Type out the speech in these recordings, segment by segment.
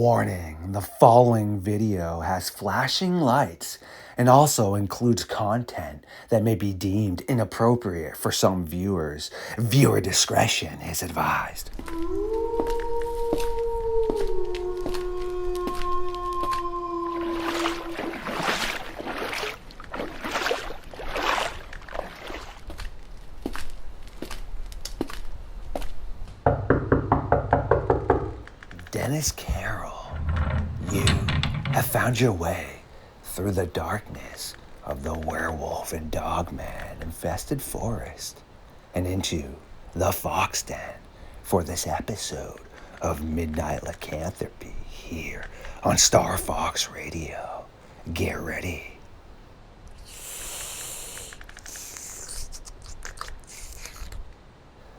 Warning, the following video has flashing lights and also includes content that may be deemed inappropriate for some viewers. Viewer discretion is advised. Dennis Carroll, you have found your way through the darkness of the Werewolf and Dogman infested forest and into the Fox Den for this episode of Midnight Lycanthropy here on LordeStarfox Radio. Get ready.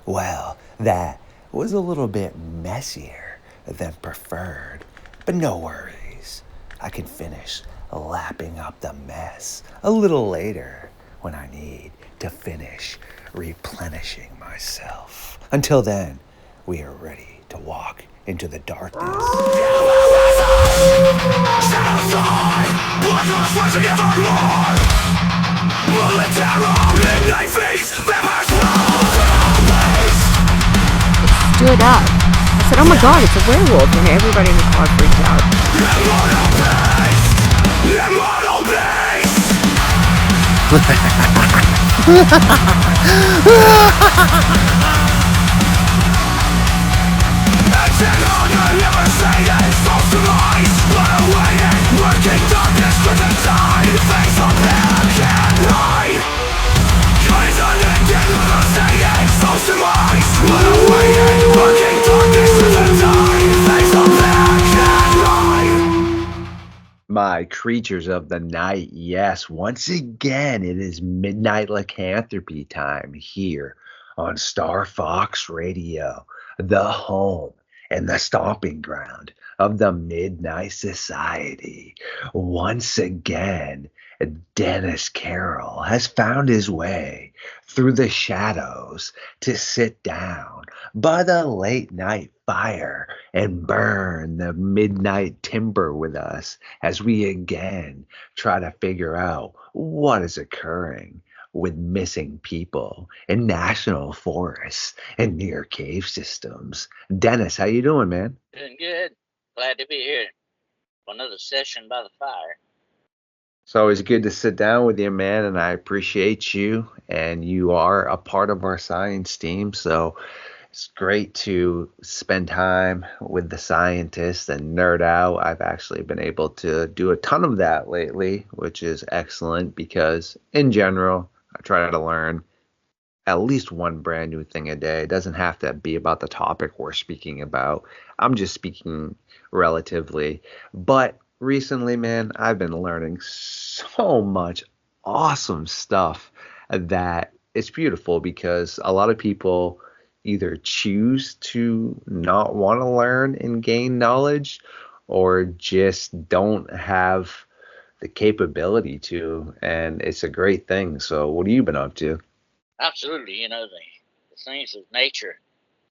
Well, that was a little bit messier than preferred, but no worries. I can finish lapping up the mess a little later when I need to finish replenishing myself. Until then, we are ready to walk into the darkness. Stood up. I said, oh my god, it's a werewolf, and everybody in the car freaked out. My creatures of the night, yes, once again it is Midnight Lycanthropy time here on LordeStarfox Radio, the home and the stomping ground of the Midnight Society. Once again, Dennis Carroll has found his way through the shadows to sit down by the late night fire and burn the midnight timber with us as we again try to figure out what is occurring with missing people in national forests and near cave systems. Dennis, how you doing, man? Doing good. Glad to be here for another session by the fire. It's always good to sit down with you, man, and I appreciate you, and you are a part of our science team, so it's great to spend time with the scientists and nerd out. I've actually been able to do a ton of that lately, which is excellent because, in general, I try to learn at least one brand new thing a day. It doesn't have to be about the topic we're speaking about. I'm just speaking relatively. But recently, man, I've been learning so much awesome stuff that it's beautiful because a lot of people either choose to not want to learn and gain knowledge or just don't have the capability to, and it's a great thing. So what have you been up to? Absolutely. The things of nature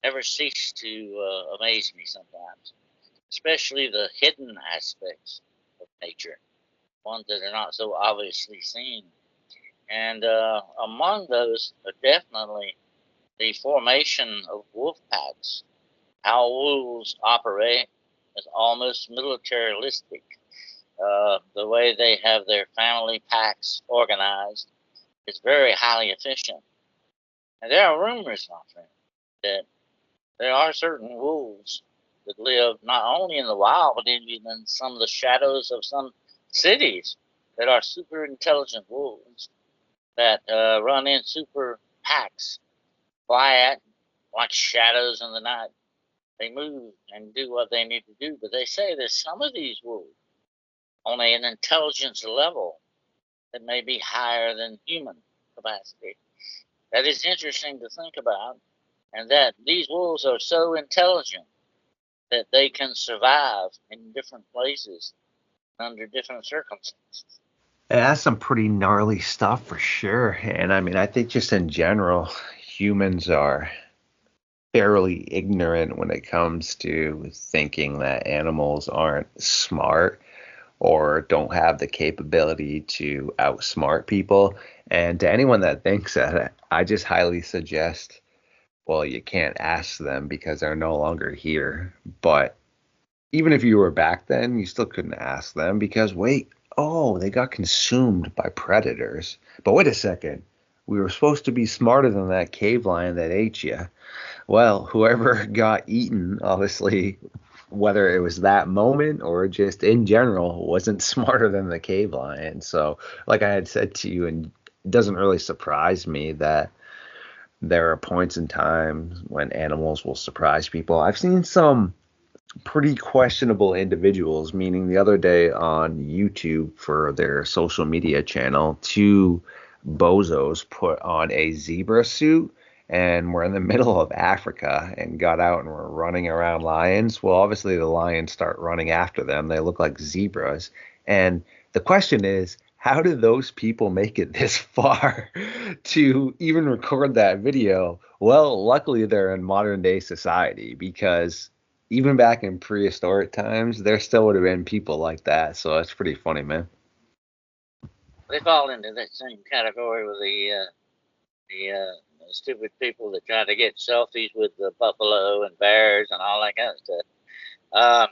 never cease to amaze me sometimes, especially the hidden aspects of nature, ones that are not so obviously seen. And among those are definitely the formation of wolf packs. How wolves operate is almost militaristic. The way they have their family packs organized is very highly efficient. And there are rumors, my friend, that there are certain wolves that live not only in the wild, but even in some of the shadows of some cities that are super intelligent wolves that run in super packs, quiet, like shadows in the night. They move and do what they need to do, but they say that some of these wolves on an intelligence level that may be higher than human capacity. That is interesting to think about, and that these wolves are so intelligent that they can survive in different places under different circumstances. That's some pretty gnarly stuff for sure. And I mean, I think just in general, humans are fairly ignorant when it comes to thinking that animals aren't smart or don't have the capability to outsmart people. And to anyone that thinks that, I just highly suggest, well, you can't ask them because they're no longer here. But even if you were back then, you still couldn't ask them because, wait, oh, they got consumed by predators. But wait a second. We were supposed to be smarter than that cave lion that ate you. Well, whoever got eaten, obviously, whether it was that moment or just in general, wasn't smarter than the cave lion. So, like I had said to you, and it doesn't really surprise me that there are points in time when animals will surprise people. I've seen some pretty questionable individuals, meaning the other day on YouTube for their social media channel, two bozos put on a zebra suit and were in the middle of Africa and got out and were running around lions. Well, obviously the lions start running after them. They look like zebras. And the question is, how did those people make it this far to even record that video? Well, luckily they're in modern day society because even back in prehistoric times, there still would have been people like that. So that's pretty funny, man. They fall into that same category with the stupid people that try to get selfies with the buffalo and bears and all that kind of stuff. Um,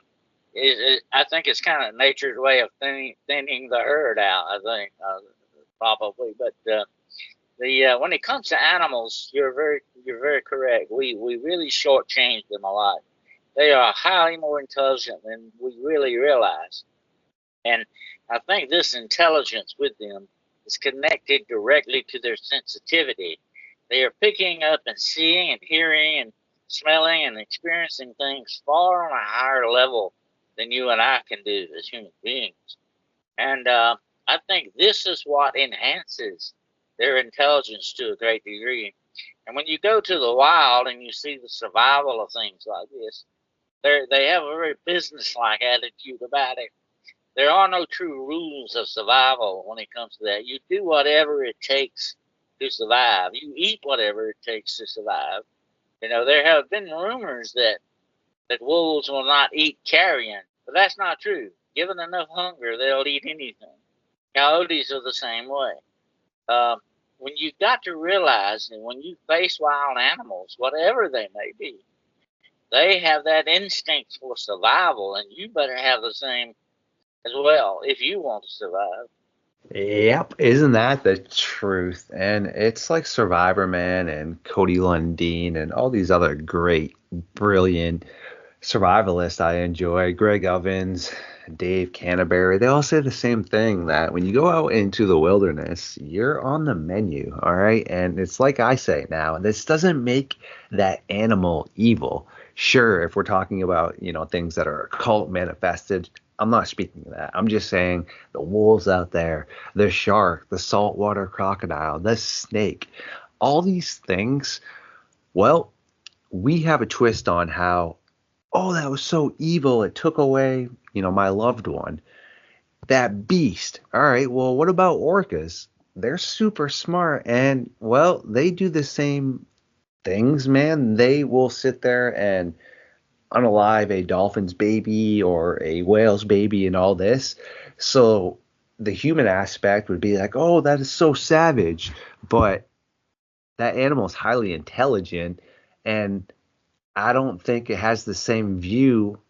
I think it's kind of nature's way of thinning the herd out. I think probably, but the when it comes to animals, you're very correct. We really shortchange them a lot. They are highly more intelligent than we really realize, and I think this intelligence with them is connected directly to their sensitivity. They are picking up and seeing and hearing and smelling and experiencing things far on a higher level than you and I can do as human beings. And I think this is what enhances their intelligence to a great degree. And when you go to the wild and you see the survival of things like this, they have a very business-like attitude about it. There are no true rules of survival when it comes to that. You do whatever it takes to survive. You eat whatever it takes to survive. You know, there have been rumors that wolves will not eat carrion, but that's not true. Given enough hunger, they'll eat anything. Coyotes are the same way. Um, when you've got to realize that when you face wild animals, whatever they may be, they have that instinct for survival, and you better have the same as well if you want to survive. Yep, isn't that the truth? And it's like Survivor Man and Cody Lundin and all these other great, brilliant survivalists I enjoy. Greg Ovens, Dave Canterbury, they all say the same thing that when you go out into the wilderness, you're on the menu, all right? And it's like I say now, this doesn't make that animal evil. Sure, if we're talking about, things that are occult manifested, I'm not speaking of that. I'm just saying the wolves out there, the shark, the saltwater crocodile, the snake, all these things, well, we have a twist on how, oh, that was so evil. It took away, my loved one. That beast. All right. Well, what about orcas? They're super smart and, well, they do the same things, man. They will sit there and unalive a dolphin's baby or a whale's baby and all this. So the human aspect would be like, oh, that is so savage. But that animal is highly intelligent. And I don't think it has the same view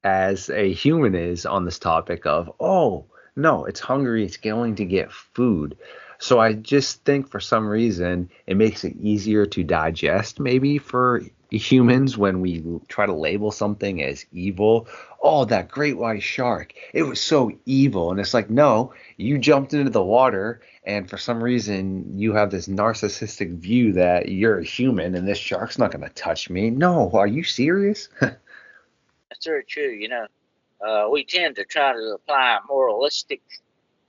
as a human is on this topic of, oh, no, it's hungry, it's going to get food. So I just think for some reason it makes it easier to digest maybe for humans when we try to label something as evil. Oh, that great white shark, it was so evil. And it's like, no, you jumped into the water and for some reason you have this narcissistic view that you're a human and this shark's not going to touch me. No, are you serious? That's very true. We tend to try to apply moralistic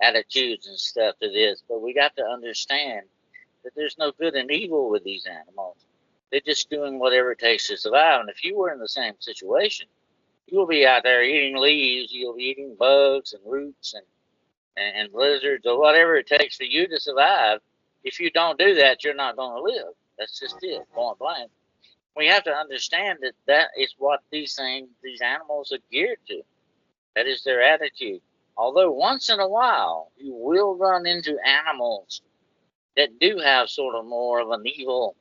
attitudes and stuff to this, but we got to understand that there's no good and evil with these animals. They're just doing whatever it takes to survive. And if you were in the same situation, you'll be out there eating leaves, you'll be eating bugs and roots and lizards or whatever it takes for you to survive. If you don't do that, you're not going to live. That's just it, point blank. We have to understand that that is what these animals are geared to. That is their attitude. Although once in a while you will run into animals that do have sort of more of an evil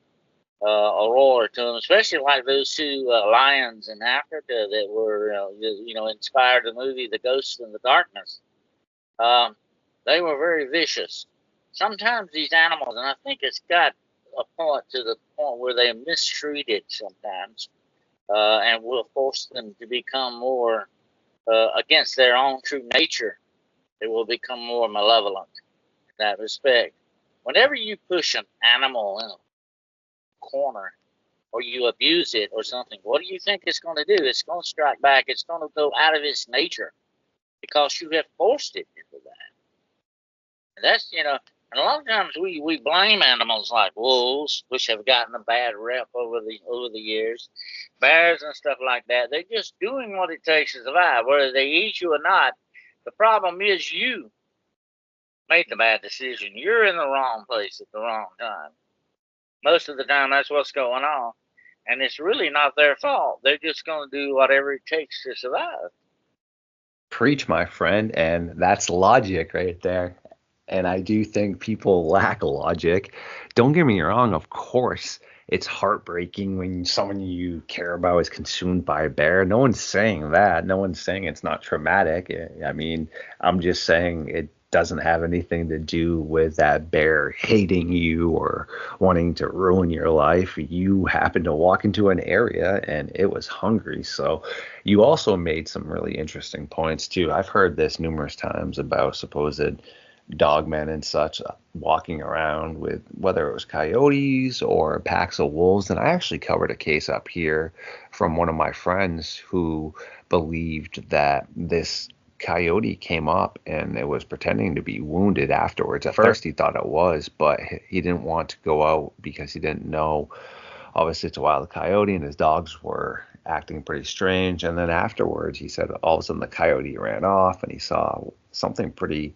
aurora to them, especially like those two lions in Africa that were, inspired the movie The Ghost in the Darkness. They were very vicious. Sometimes these animals, and I think it's got a point to the point where they're mistreated sometimes, and will force them to become more against their own true nature. They will become more malevolent in that respect. Whenever you push an animal in a corner or you abuse it or something, what do you think it's going to do? It's going to strike back. It's going to go out of its nature because you have forced it into that. And that's, and a lot of times we blame animals like wolves, which have gotten a bad rep over the years, bears and stuff like that. They're just doing what it takes to survive, whether they eat you or not. The problem is you made the bad decision. You're in the wrong place at the wrong time. Most of the time, that's what's going on. And it's really not their fault. They're just going to do whatever it takes to survive. Preach, my friend. And that's logic right there. And I do think people lack logic. Don't get me wrong, of course, it's heartbreaking when someone you care about is consumed by a bear. No one's saying that. No one's saying it's not traumatic. I mean, I'm just saying it doesn't have anything to do with that bear hating you or wanting to ruin your life. You happened to walk into an area and it was hungry. So you also made some really interesting points too. I've heard this numerous times about supposed dogmen and such walking around with whether it was coyotes or packs of wolves. And I actually covered a case up here from one of my friends who believed that this coyote came up and it was pretending to be wounded afterwards. At first he thought it was, but he didn't want to go out because he didn't know. Obviously it's a wild coyote and his dogs were acting pretty strange. And then afterwards he said all of a sudden the coyote ran off and he saw something pretty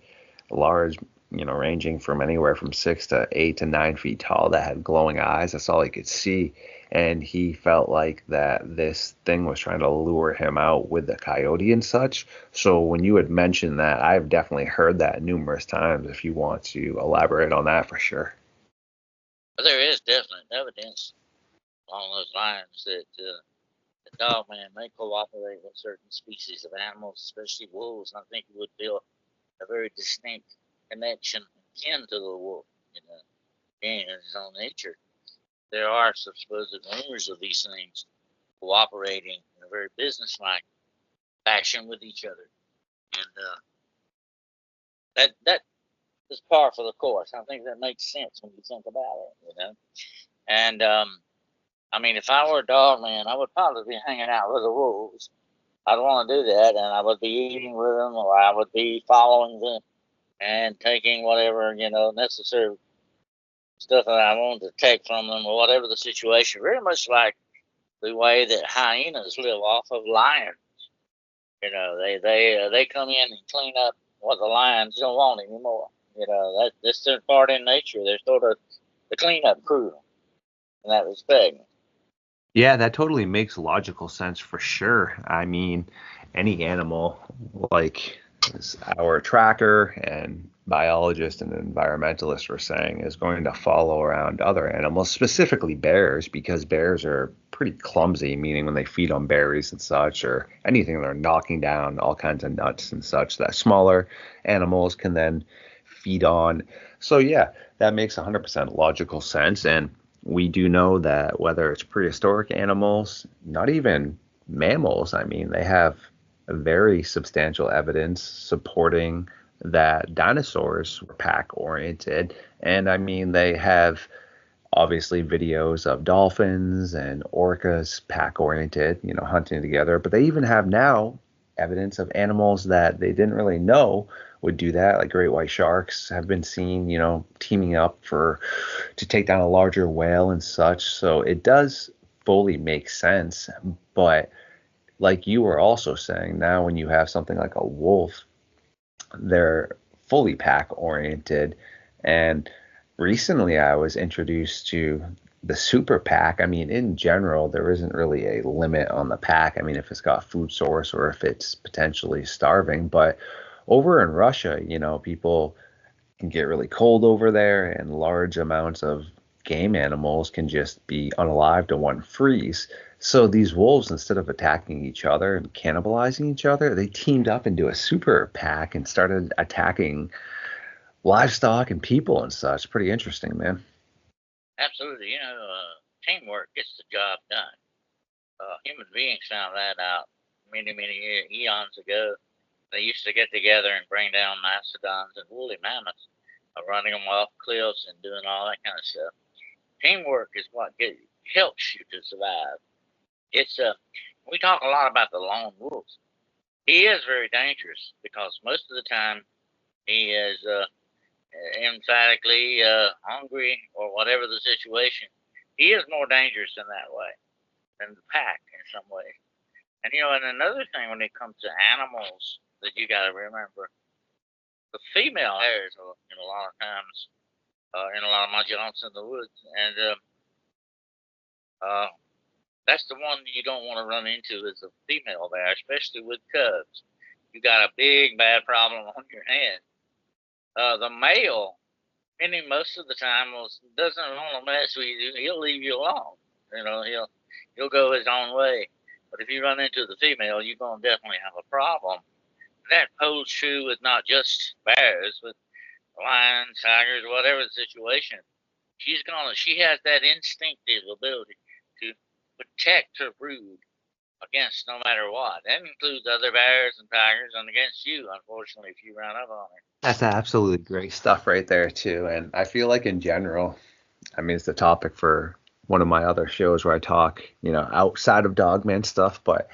large, ranging from anywhere from 6 to 8 to 9 feet tall that had glowing eyes. That's all he could see. And he felt like that this thing was trying to lure him out with the coyote and such. So when you had mentioned that, I've definitely heard that numerous times. If you want to elaborate on that for sure. There is definite evidence along those lines that the dogman may cooperate with certain species of animals, especially wolves. I think he would feel a very distinct connection akin to the wolf, being in his own nature. There are supposed rumors of these things cooperating in a very businesslike fashion with each other, and that is par for the course. I think that makes sense when you think about it, And I mean, if I were a dog man, I would probably be hanging out with the wolves. I'd want to do that, and I would be eating with them, or I would be following them and taking whatever, necessary stuff that I wanted to take from them, or whatever the situation. Very much like the way that hyenas live off of lions. They come in and clean up what the lions don't want anymore. That's their part in nature. They're sort of the cleanup crew in that respect. Yeah, that totally makes logical sense for sure. I mean, any animal like our tracker and biologist and environmentalist were saying is going to follow around other animals, specifically bears, because bears are pretty clumsy, meaning when they feed on berries and such or anything, they're knocking down all kinds of nuts and such that smaller animals can then feed on. So yeah, that makes 100% logical sense. And we do know that whether it's prehistoric animals, not even mammals, I mean, they have very substantial evidence supporting that dinosaurs were pack oriented. And I mean, they have obviously videos of dolphins and orcas pack oriented, hunting together. But they even have now evidence of animals that they didn't really know would do that, like great white sharks have been seen, teaming up to take down a larger whale and such. So it does fully make sense. But like you were also saying, now when you have something like a wolf, they're fully pack oriented. And recently I was introduced to the super pack, I mean, in general, there isn't really a limit on the pack. I mean, if it's got food source or if it's potentially starving. But over in Russia, people can get really cold over there, and large amounts of game animals can just be unalived to one freeze. So these wolves, instead of attacking each other and cannibalizing each other, they teamed up into a super pack and started attacking livestock and people and such. Pretty interesting, man. Absolutely. Teamwork gets the job done. Human beings found that out many, many eons ago. They used to get together and bring down mastodons and woolly mammoths, running them off cliffs and doing all that kind of stuff. Teamwork is what helps you to survive. It's we talk a lot about the lone wolf. He is very dangerous because most of the time he is emphatically hungry or whatever the situation. He is more dangerous in that way than the pack in some ways. And and another thing when it comes to animals that you got to remember, the female bears are a lot of times in a lot of my jumps in the woods, and that's the one you don't want to run into is a female bear, especially with cubs. You got a big bad problem on your hands. The male, most of the time, doesn't want to mess with you. He'll leave you alone. He'll go his own way. But if you run into the female, you're gonna definitely have a problem. That holds true with not just bears, with lions, tigers, whatever the situation. She has that instinctive ability to protect her brood against no matter what. That includes other bears and tigers, and against you, unfortunately, if you run up on her. That's absolutely great stuff right there too. And I feel like in general, I mean, it's the topic for one of my other shows where I talk, outside of Dogman stuff, but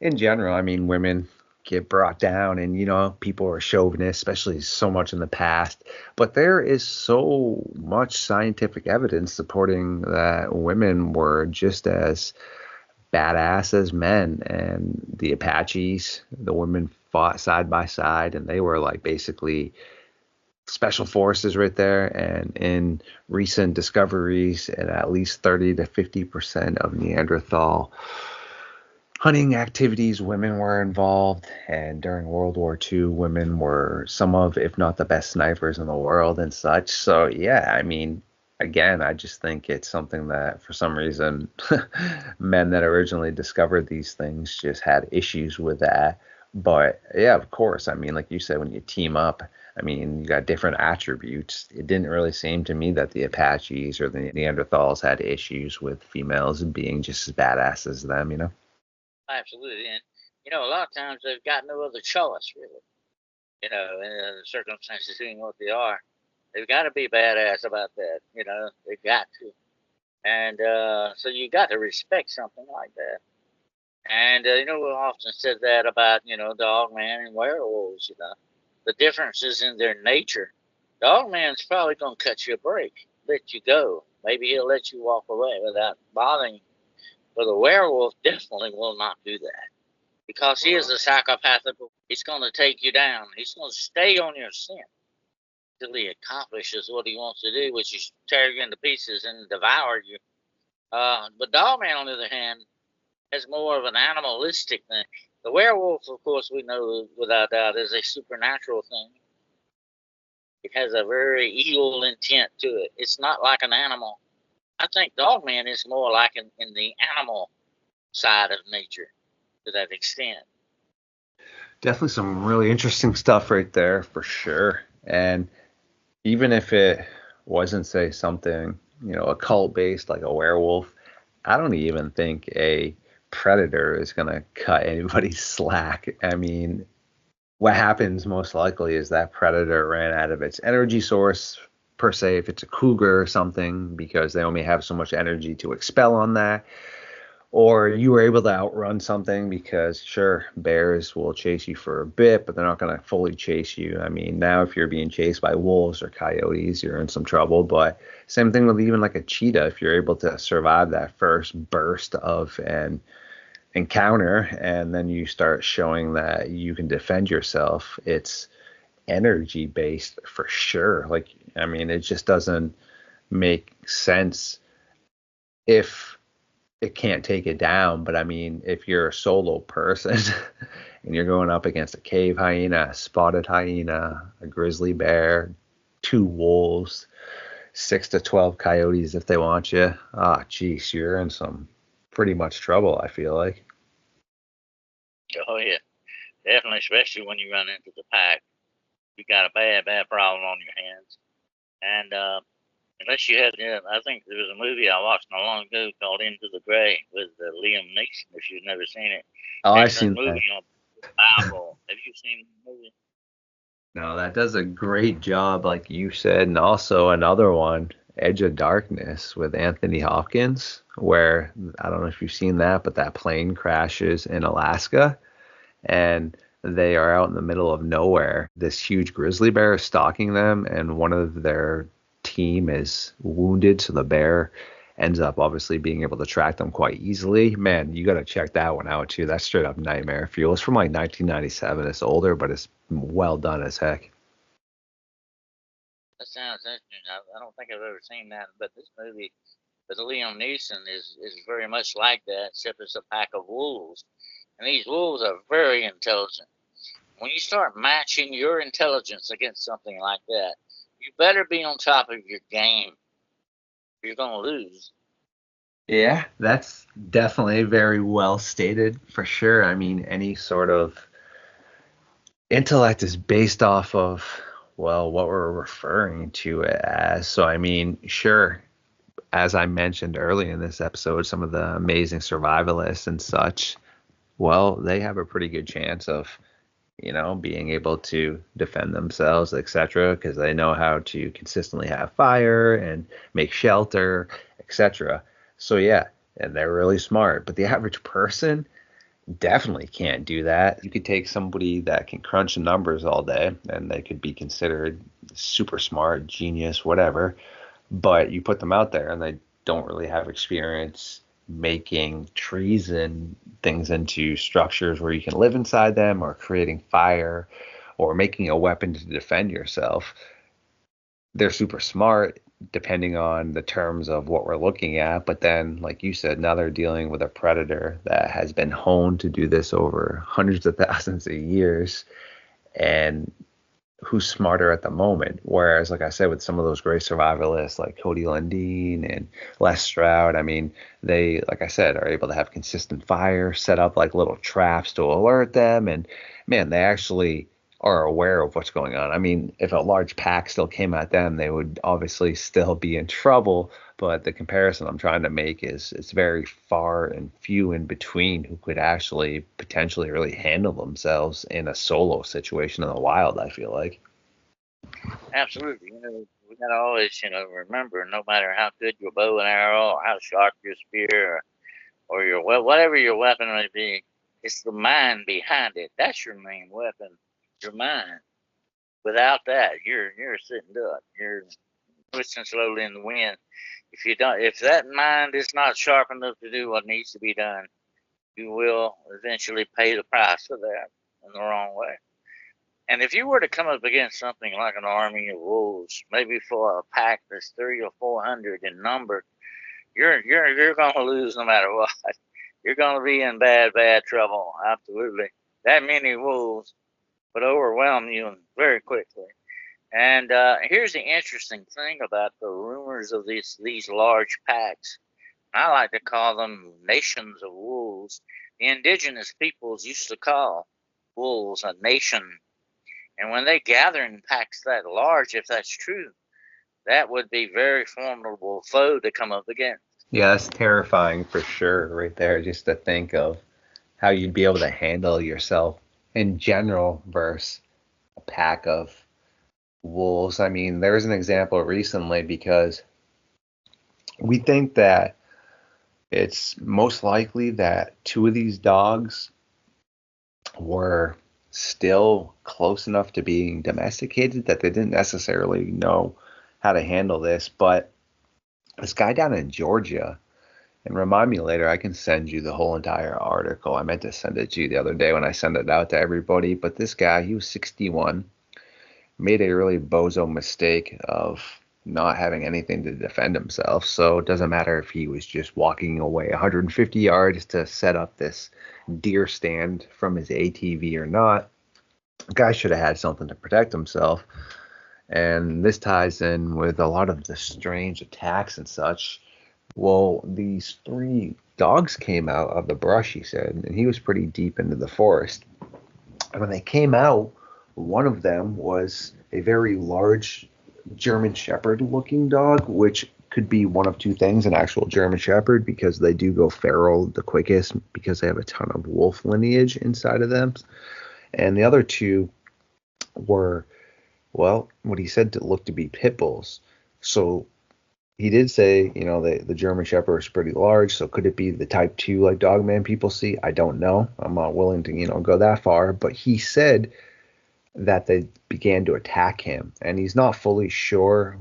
in general, I mean, women get brought down and, people are chauvinists, especially so much in the past. But there is so much scientific evidence supporting that women were just as badass as men. And the Apaches, the women fought side by side, and they were like basically special forces right there. And in recent discoveries, at least 30 to 50% of Neanderthal hunting activities, women were involved. And during World War II, women were some of, if not the best snipers in the world and such. So, yeah, I mean, again, I just think it's something that for some reason men that originally discovered these things just had issues with that. But yeah, of course, I mean, like you said, when you team up, I mean, you got different attributes. It didn't really seem to me that the Apaches or the Neanderthals had issues with females being just as badass as them. Absolutely. And, a lot of times they've got no other choice, really. In the circumstances being what they are. They've got to be badass about that. They've got to. And so you got to respect something like that. And, we often said that about, Dogman and werewolves, the differences in their nature. Dogman's probably going to cut you a break, let you go. Maybe he'll let you walk away without bothering you. But the werewolf definitely will not do that because he is a psychopathic. He's going to take you down. He's going to stay on your scent until he accomplishes what he wants to do, which is tear you into pieces and devour you. But Dogman, on the other hand, has more of an animalistic thing. The werewolf, of course, we know without doubt is a supernatural thing. It has a very evil intent to it. It's not like an animal. I think Dogman is more like in the animal side of nature to that extent. Definitely some really interesting stuff right there for sure. And even if it wasn't, say, something, occult based like a werewolf, I don't even think a predator is going to cut anybody's slack. I mean, what happens most likely is that predator ran out of its energy source, per se, if it's a cougar or something, because they only have so much energy to expel on that. Or you were able to outrun something because, sure, bears will chase you for a bit, but they're not going to fully chase you. I mean, now if you're being chased by wolves or coyotes, you're in some trouble. But same thing with even like a cheetah. If you're able to survive that first burst of an encounter and then you start showing that you can defend yourself, it's energy based for sure. Like, I mean, it just doesn't make sense if it can't take it down. But I mean, if you're a solo person and you're going up against a cave hyena, a spotted hyena, a grizzly bear, 2 wolves, 6 to 12 coyotes if they want you, geez, you're in some pretty much trouble, I feel like. Oh yeah, definitely, especially when you run into the pack. You got a bad problem on your hands. And unless you had, I think there was a movie I watched not long ago called Into the Gray with Liam Neeson. If you've never seen it, Oh, I've excellent seen that. movie on the Bible. Have you seen the movie? No, that does a great job, like you said, and also another one, Edge of Darkness with Anthony Hopkins, where I don't know if you've seen that, but that plane crashes in Alaska and they are out in the middle of nowhere. This huge grizzly bear is stalking them, and one of their team is wounded, so the bear ends up obviously being able to track them quite easily. Man, you got to check that one out too. That's straight up nightmare fuel. It's from like 1997. It's older, but it's well done as heck. That sounds interesting. I don't think I've ever seen that, but this movie with Liam Neeson is very much like that, except it's a pack of wolves. And these wolves are very intelligent. When you start matching your intelligence against something like that, you better be on top of your game. You're going to lose. Yeah, that's definitely very well stated for sure. I mean, any sort of intellect is based off of, well, what we're referring to it as. So, I mean, sure, as I mentioned earlier in this episode, some of the amazing survivalists and such, well, they have a pretty good chance of, being able to defend themselves, etc., because they know how to consistently have fire and make shelter, etc. So yeah, and they're really smart. But the average person definitely can't do that. You could take somebody that can crunch the numbers all day, and they could be considered super smart, genius, whatever. But you put them out there, and they don't really have experience making trees and things into structures where you can live inside them, or creating fire, or making a weapon to defend yourself. They're super smart depending on the terms of what we're looking at. But then, like you said, now they're dealing with a predator that has been honed to do this over hundreds of thousands of years. And who's smarter at the moment. Whereas, like I said, with some of those great survivalists like Cody Lundeen and Les Stroud, I mean, they, like I said, are able to have consistent fire, set up like little traps to alert them. And man, they actually are aware of what's going on. I mean, if a large pack still came at them, they would obviously still be in trouble. But the comparison I'm trying to make is it's very far and few in between who could actually potentially really handle themselves in a solo situation in the wild, I feel like. Absolutely. We got to always, remember, no matter how good your bow and arrow, or how sharp your spear, or your whatever your weapon may be, it's the mind behind it. That's your main weapon, your mind. Without that, you're a sitting duck. You're twisting slowly in the wind. If that mind is not sharp enough to do what needs to be done, you will eventually pay the price for that in the wrong way. And if you were to come up against something like an army of wolves, maybe for a pack that's 300 or 400 in number, you're going to lose no matter what. You're going to be in bad trouble. Absolutely, that many wolves would overwhelm you very quickly. And here's the interesting thing about the rumors of these large packs. I like to call them nations of wolves. The indigenous peoples used to call wolves a nation. And when they gather in packs that large, if that's true, that would be very formidable foe to come up against. Yeah, that's terrifying for sure, right there. Just to think of how you'd be able to handle yourself in general versus a pack of wolves. I mean, there was an example recently because we think that it's most likely that two of these dogs were still close enough to being domesticated that they didn't necessarily know how to handle this. But this guy down in Georgia, and remind me later, I can send you the whole entire article. I meant to send it to you the other day when I sent it out to everybody. But this guy, he was 61, made a really bozo mistake of not having anything to defend himself. So it doesn't matter if he was just walking away 150 yards to set up this deer stand from his ATV or not. The guy should have had something to protect himself. And this ties in with a lot of the strange attacks and such. Well, these three dogs came out of the brush, he said, and he was pretty deep into the forest. And when they came out, one of them was a very large German Shepherd looking dog, which could be one of two things: an actual German Shepherd, because they do go feral the quickest because they have a ton of wolf lineage inside of them. And the other two were, well, what he said to look to be pit bulls. So he did say, the German Shepherd is pretty large. So could it be the type 2 like Dogman people see? I don't know. I'm not willing to, go that far. But he said that they began to attack him. And he's not fully sure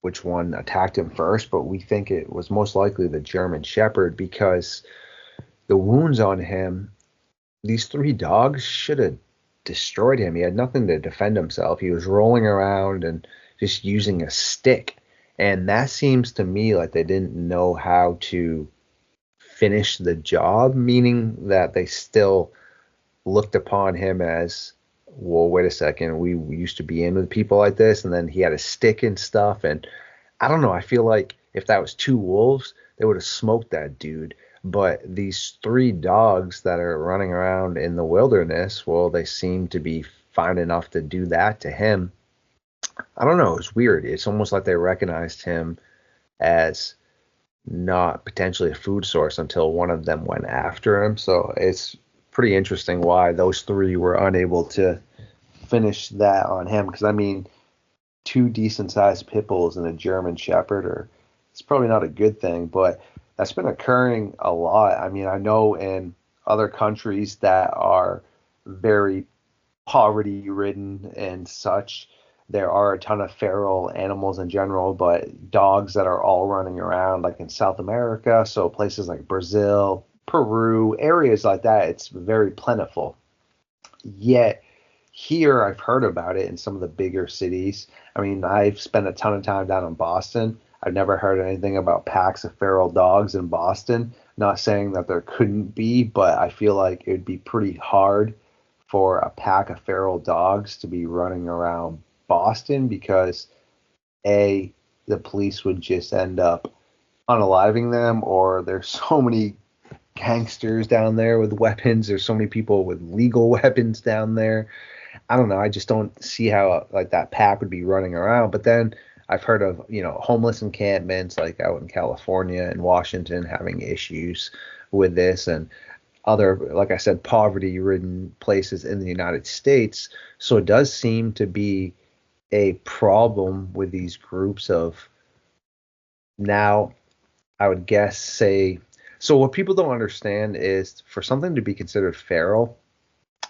which one attacked him first, but we think it was most likely the German Shepherd because the wounds on him, these three dogs should have destroyed him. He had nothing to defend himself. He was rolling around and just using a stick. And that seems to me like they didn't know how to finish the job, meaning that they still looked upon him as, well, wait a second, we used to be in with people like this, and then he had a stick and stuff. And I don't know, I feel like if that was two wolves, they would have smoked that dude. But these three dogs that are running around in the wilderness, well, they seem to be fine enough to do that to him. I don't know. It's weird. It's almost like they recognized him as not potentially a food source until one of them went after him. So it's pretty interesting why those three were unable to finish that on him. Because, I mean, two decent sized pit bulls and a German Shepherd it's probably not a good thing, but that's been occurring a lot. I mean, I know in other countries that are very poverty ridden and such, there are a ton of feral animals in general, but dogs that are all running around, like in South America, so places like Brazil, Peru, areas like that, it's very plentiful. Yet here I've heard about it in some of the bigger cities. I mean, I've spent a ton of time down in Boston. I've never heard anything about packs of feral dogs in Boston. Not saying that there couldn't be, but I feel like it would be pretty hard for a pack of feral dogs to be running around Boston because A, the police would just end up unaliving them, or there's so many gangsters down there with weapons. There's so many people with legal weapons down there. I don't know. I just don't see how like that pack would be running around. But then I've heard of, homeless encampments like out in California and Washington having issues with this, and other, like I said, poverty ridden places in the United States. So it does seem to be a problem with these groups of, now I would guess, say, so what people don't understand is for something to be considered feral,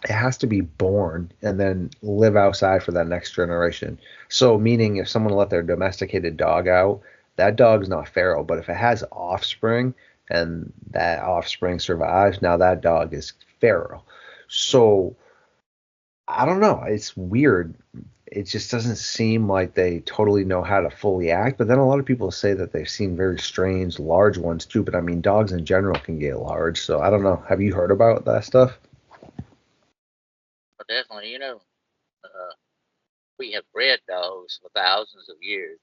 it has to be born and then live outside for that next generation. So meaning if someone let their domesticated dog out, that dog's not feral. But if it has offspring and that offspring survives, now that dog is feral. So I don't know. It's weird. It just doesn't seem like they totally know how to fully act. But then a lot of people say that they've seen very strange large ones too. But I mean, dogs in general can get large. So I don't know. Have you heard about that stuff? But definitely, uh, we have bred dogs for thousands of years.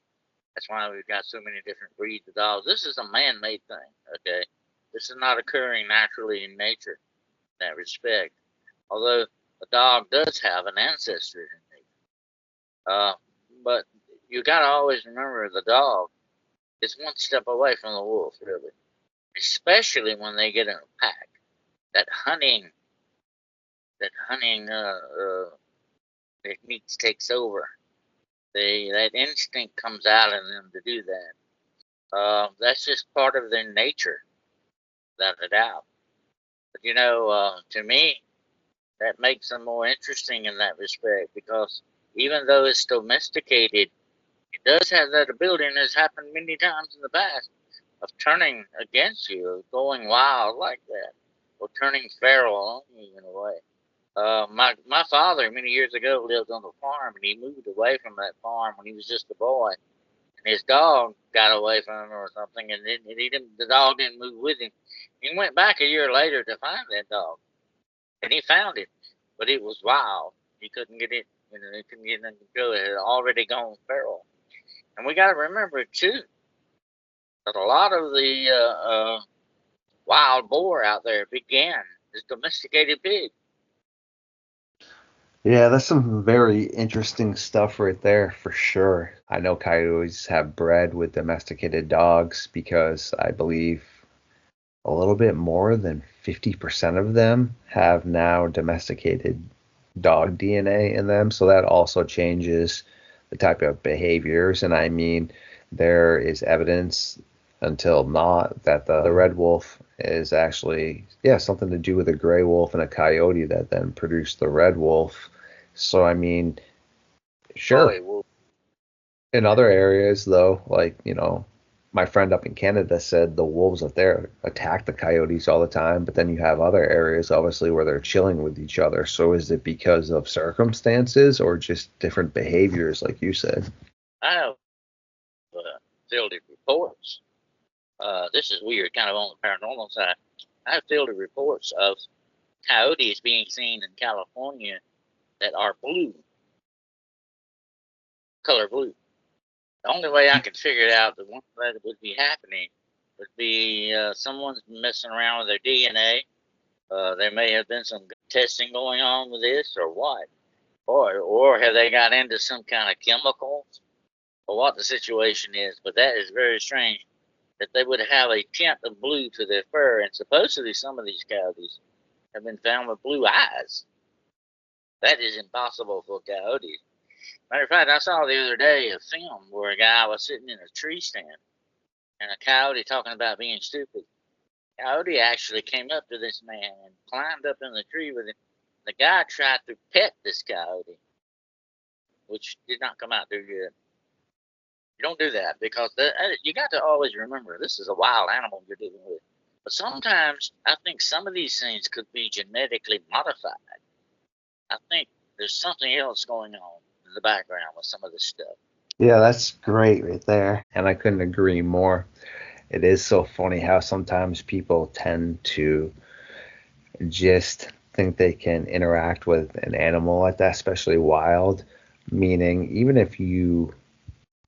That's why we've got so many different breeds of dogs. This is a man-made thing, okay? This is not occurring naturally in nature in that respect. Although the dog does have an ancestry in nature. But you got to always remember the dog is one step away from the wolf, really. Especially when they get in a pack. That hunting technique takes over. That instinct comes out in them to do that. That's just part of their nature, without a doubt. But to me, that makes them more interesting in that respect because even though it's domesticated, it does have that ability, and has happened many times in the past, of turning against you, of going wild like that, or turning feral on you in a way. My father many years ago lived on a farm, and he moved away from that farm when he was just a boy. His dog got away from him or something, and then the dog didn't move with him. He went back a year later to find that dog, and he found it, but it was wild. He couldn't get it. He couldn't get it to go. It had already gone feral. And we got to remember too that a lot of the wild boar out there began as domesticated pig. Yeah, that's some very interesting stuff right there for sure. I know coyotes have bred with domesticated dogs because I believe a little bit more than 50% of them have now domesticated dog DNA in them. So that also changes the type of behaviors. And I mean, there is evidence until not that the red wolf is actually, yeah, something to do with a gray wolf and a coyote that then produced the red wolf. So, I mean, sure. In other areas, though, like, my friend up in Canada said the wolves up there attack the coyotes all the time, but then you have other areas, obviously, where they're chilling with each other. So is it because of circumstances or just different behaviors, like you said? I have fielded reports. This is weird, kind of on the paranormal side. I have fielded reports of coyotes being seen in California that are blue, color blue. The only way I could figure it out, the one way that would be happening, would be someone's messing around with their DNA. There may have been some testing going on with this, or what, or have they got into some kind of chemicals, or what the situation is. But that is very strange that they would have a tint of blue to their fur, and supposedly some of these coyotes have been found with blue eyes. That is impossible for coyotes. Matter of fact, I saw the other day a film where a guy was sitting in a tree stand and a coyote talking about being stupid. Coyote actually came up to this man and climbed up in the tree with him. The guy tried to pet this coyote, which did not come out too good. You don't do that because you got to always remember this is a wild animal you're dealing with. But sometimes I think some of these things could be genetically modified. I think there's something else going on in the background with some of this stuff. Yeah, that's great right there. And I couldn't agree more. It is so funny how sometimes people tend to just think they can interact with an animal like that, especially wild. Meaning, even if you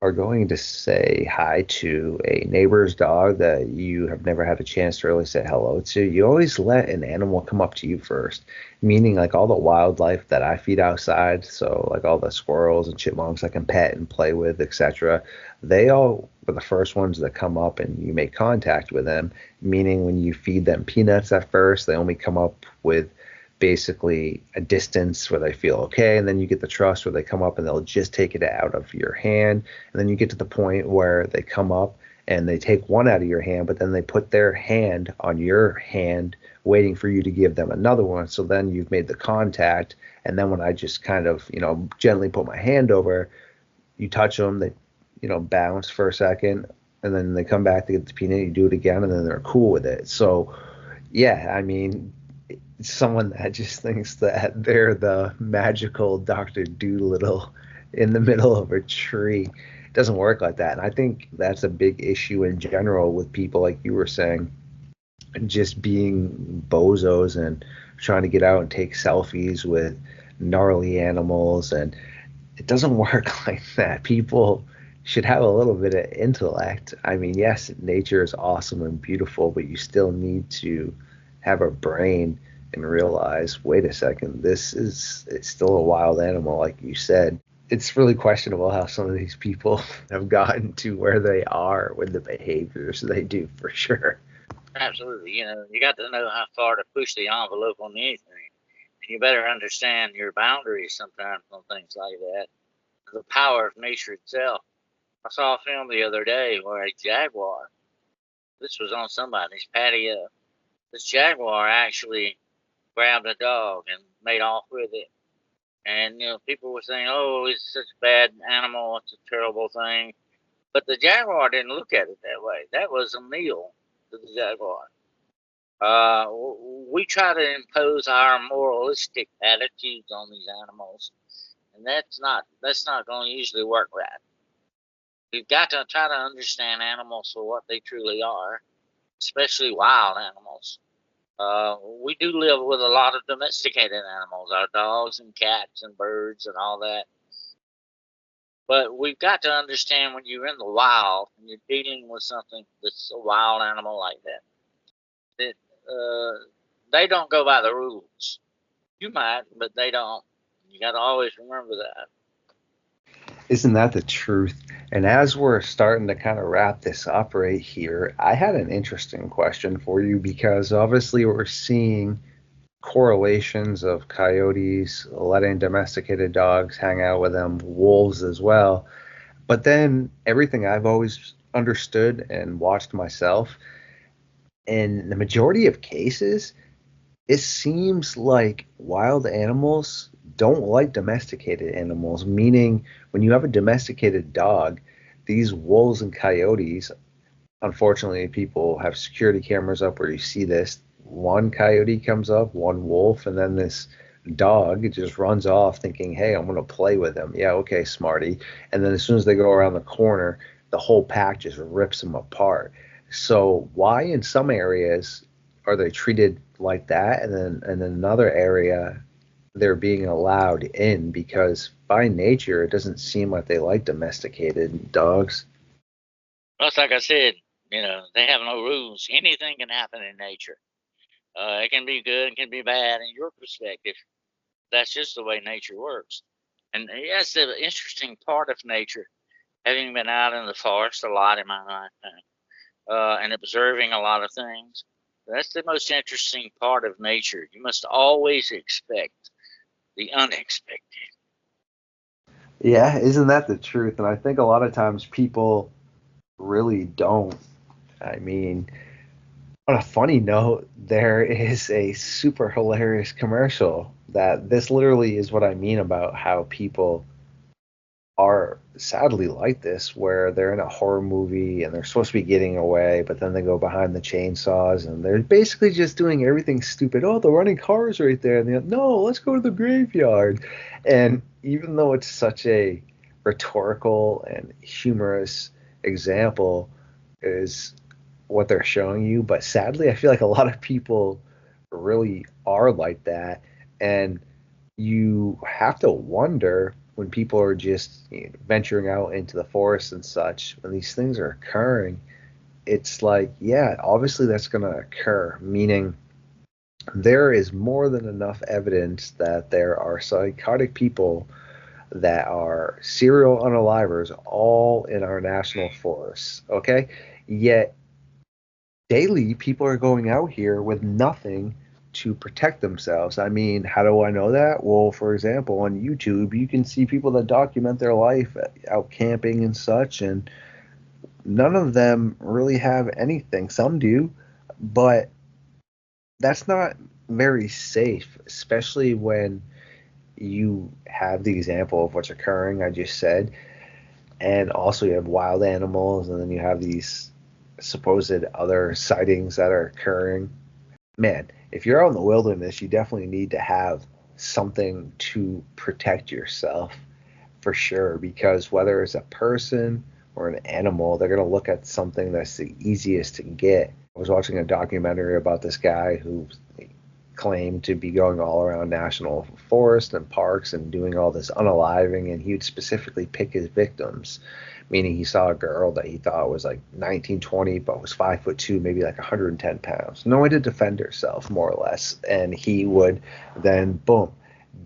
are going to say hi to a neighbor's dog that you have never had a chance to really say hello to, you always let an animal come up to you first. Meaning, like all the wildlife that I feed outside, so like all the squirrels and chipmunks I can pet and play with, etc., they all were the first ones that come up and you make contact with them. Meaning, when you feed them peanuts at first, they only come up with basically a distance where they feel okay, and then you get the trust where they come up and they'll just take it out of your hand, and then you get to the point where they come up and they take one out of your hand, but then they put their hand on your hand waiting for you to give them another one. So then you've made the contact, and then when I just kind of gently put my hand over, you touch them, they bounce for a second, and then they come back to get the peanut, you do it again, and then they're cool with it. So yeah, I mean, someone that just thinks that they're the magical Dr. Doolittle in the middle of a tree. It doesn't work like that. And I think that's a big issue in general with people, like you were saying, just being bozos and trying to get out and take selfies with gnarly animals. And it doesn't work like that. People should have a little bit of intellect. I mean, yes, nature is awesome and beautiful, but you still need to have a brain and realize, wait a second, it's still a wild animal, like you said. It's really questionable how some of these people have gotten to where they are with the behaviors they do, for sure. Absolutely. You got to know how far to push the envelope on anything. And you better understand your boundaries sometimes on things like that. The power of nature itself. I saw a film the other day where a jaguar, this was on somebody's patio, this jaguar actually grabbed a dog and made off with it. And people were saying, "Oh, it's such a bad animal. It's a terrible thing." But the jaguar didn't look at it that way. That was a meal to the jaguar. We try to impose our moralistic attitudes on these animals, and that's not going to usually work right. We've got to try to understand animals for what they truly are, especially wild animals. We do live with a lot of domesticated animals, our dogs and cats and birds and all that. But we've got to understand when you're in the wild and you're dealing with something that's a wild animal like that they don't go by the rules. You might, but they don't. You got to always remember that. Isn't that the truth? And as we're starting to kind of wrap this up right here, I had an interesting question for you because obviously we're seeing correlations of coyotes letting domesticated dogs hang out with them, wolves as well. But then everything I've always understood and watched myself, in the majority of cases, it seems like wild animals don't like domesticated animals, meaning when you have a domesticated dog, these wolves and coyotes, unfortunately, people have security cameras up where you see this. One coyote comes up, one wolf, and then this dog just runs off thinking, hey, I'm going to play with him. Yeah, okay, smarty. And then as soon as they go around the corner, the whole pack just rips them apart. So why in some areas are they treated like that, and then in another area they're being allowed in? Because by nature it doesn't seem like they like domesticated dogs. Well, it's like I said, they have no rules. Anything can happen in nature. It can be good, it can be bad in your perspective. That's just the way nature works. And yes, the interesting part of nature, having been out in the forest a lot in my lifetime, and observing a lot of things, that's the most interesting part of nature. You must always expect the unexpected. Yeah, isn't that the truth? And I think a lot of times people really don't. I mean, on a funny note, there is a super hilarious commercial that this literally is what I mean about how people are sadly like this, where they're in a horror movie and they're supposed to be getting away, but then they go behind the chainsaws and they're basically just doing everything stupid. Oh, the running cars right there. And they're like, no, let's go to the graveyard. And even though it's such a rhetorical and humorous example, is what they're showing you. But sadly, I feel like a lot of people really are like that. And you have to wonder when people are just venturing out into the forest and such, when these things are occurring, it's like, yeah, obviously that's going to occur, meaning there is more than enough evidence that there are psychotic people that are serial unalivers all in our national forests, okay? Yet daily people are going out here with nothing to protect themselves. I mean, how do I know that? Well, for example, on YouTube, you can see people that document their life out camping and such, and none of them really have anything. Some do, but that's not very safe, especially when you have the example of what's occurring, I just said, and also you have wild animals, and then you have these supposed other sightings that are occurring. Man, if you're out in the wilderness, you definitely need to have something to protect yourself for sure. Because whether it's a person or an animal, they're going to look at something that's the easiest to get. I was watching a documentary about this guy who claimed to be going all around national forests and parks and doing all this unaliving, and he would specifically pick his victims, meaning he saw a girl that he thought was like 19, 20, but was 5'2", maybe like 110 pounds, no way to defend herself, more or less, and he would then boom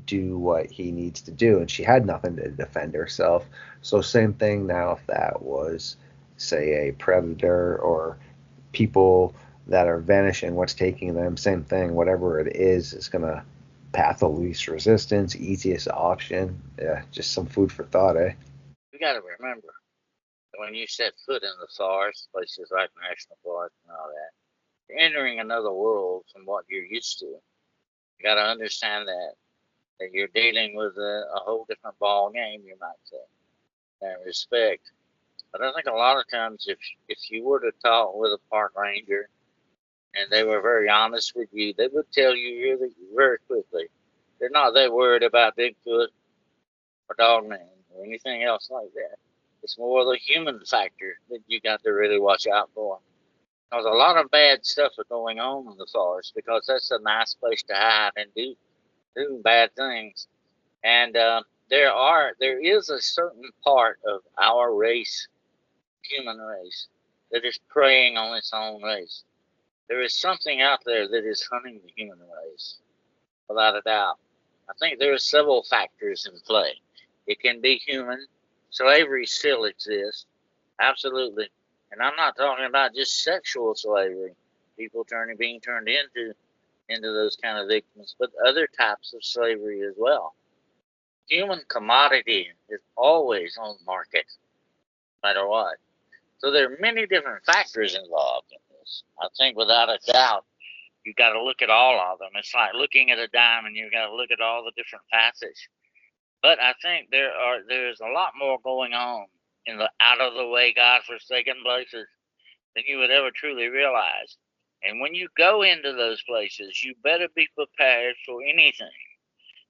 do what he needs to do, and she had nothing to defend herself. So same thing now, if that was, say, a predator or people that are vanishing, what's taking them, same thing, whatever it is going to path of least resistance, easiest option. Yeah, just some food for thought, eh? You got to remember, when you set foot in the forest, places like national forest and all that, you're entering another world from what you're used to. You got to understand that you're dealing with a whole different ball game, you might say, in that respect. But I think a lot of times, if you were to talk with a park ranger and they were very honest with you, they would tell you really very quickly they're not that worried about Bigfoot or Dogman or anything else like that. It's more the human factor that you got to really watch out for. Because a lot of bad stuff are going on in the forest, because that's a nice place to hide and do bad things. And there is a certain part of our race, human race, that is preying on its own race. There is something out there that is hunting the human race, without a doubt. I think there are several factors in play. It can be human. Slavery still exists, absolutely. And I'm not talking about just sexual slavery, people being turned into those kind of victims, but other types of slavery as well. Human commodity is always on the market, no matter what. So there are many different factors involved in this. I think without a doubt, you got to look at all of them. It's like looking at a diamond. You got to look at all the different facets. But I think there's a lot more going on in the out of the way, God-forsaken places than you would ever truly realize. And when you go into those places, you better be prepared for anything,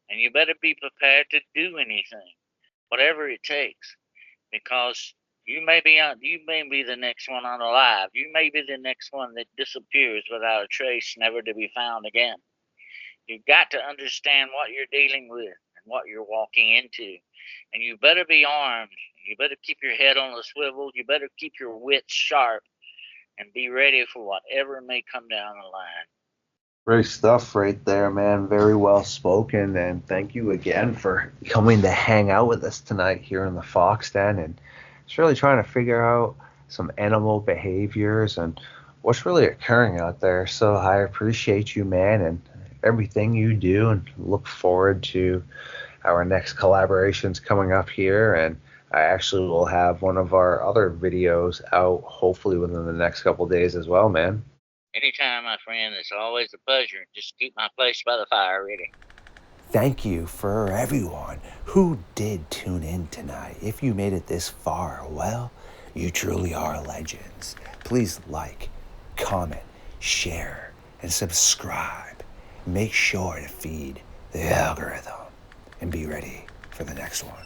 and you better be prepared to do anything, whatever it takes, because you may be the next one unalive. You may be the next one that disappears without a trace, never to be found again. You've got to understand what you're dealing with and what you're walking into, and you better be armed. You better keep your head on the swivel. You better keep your wits sharp and be ready for whatever may come down the line. Great stuff right there, man. Very well spoken, and thank you again for coming to hang out with us tonight here in the Fox Den, and it's really trying to figure out some animal behaviors and what's really occurring out there. So I appreciate you, man, and everything you do, and look forward to our next collaborations coming up here. And I actually will have one of our other videos out hopefully within the next couple of days as well, man. Anytime, my friend. It's always a pleasure. Just keep my place by the fire ready. Thank you for everyone who did tune in tonight. If you made it this far, well, you truly are legends. Please like, comment, share, and subscribe. Make sure to feed the algorithm and be ready for the next one.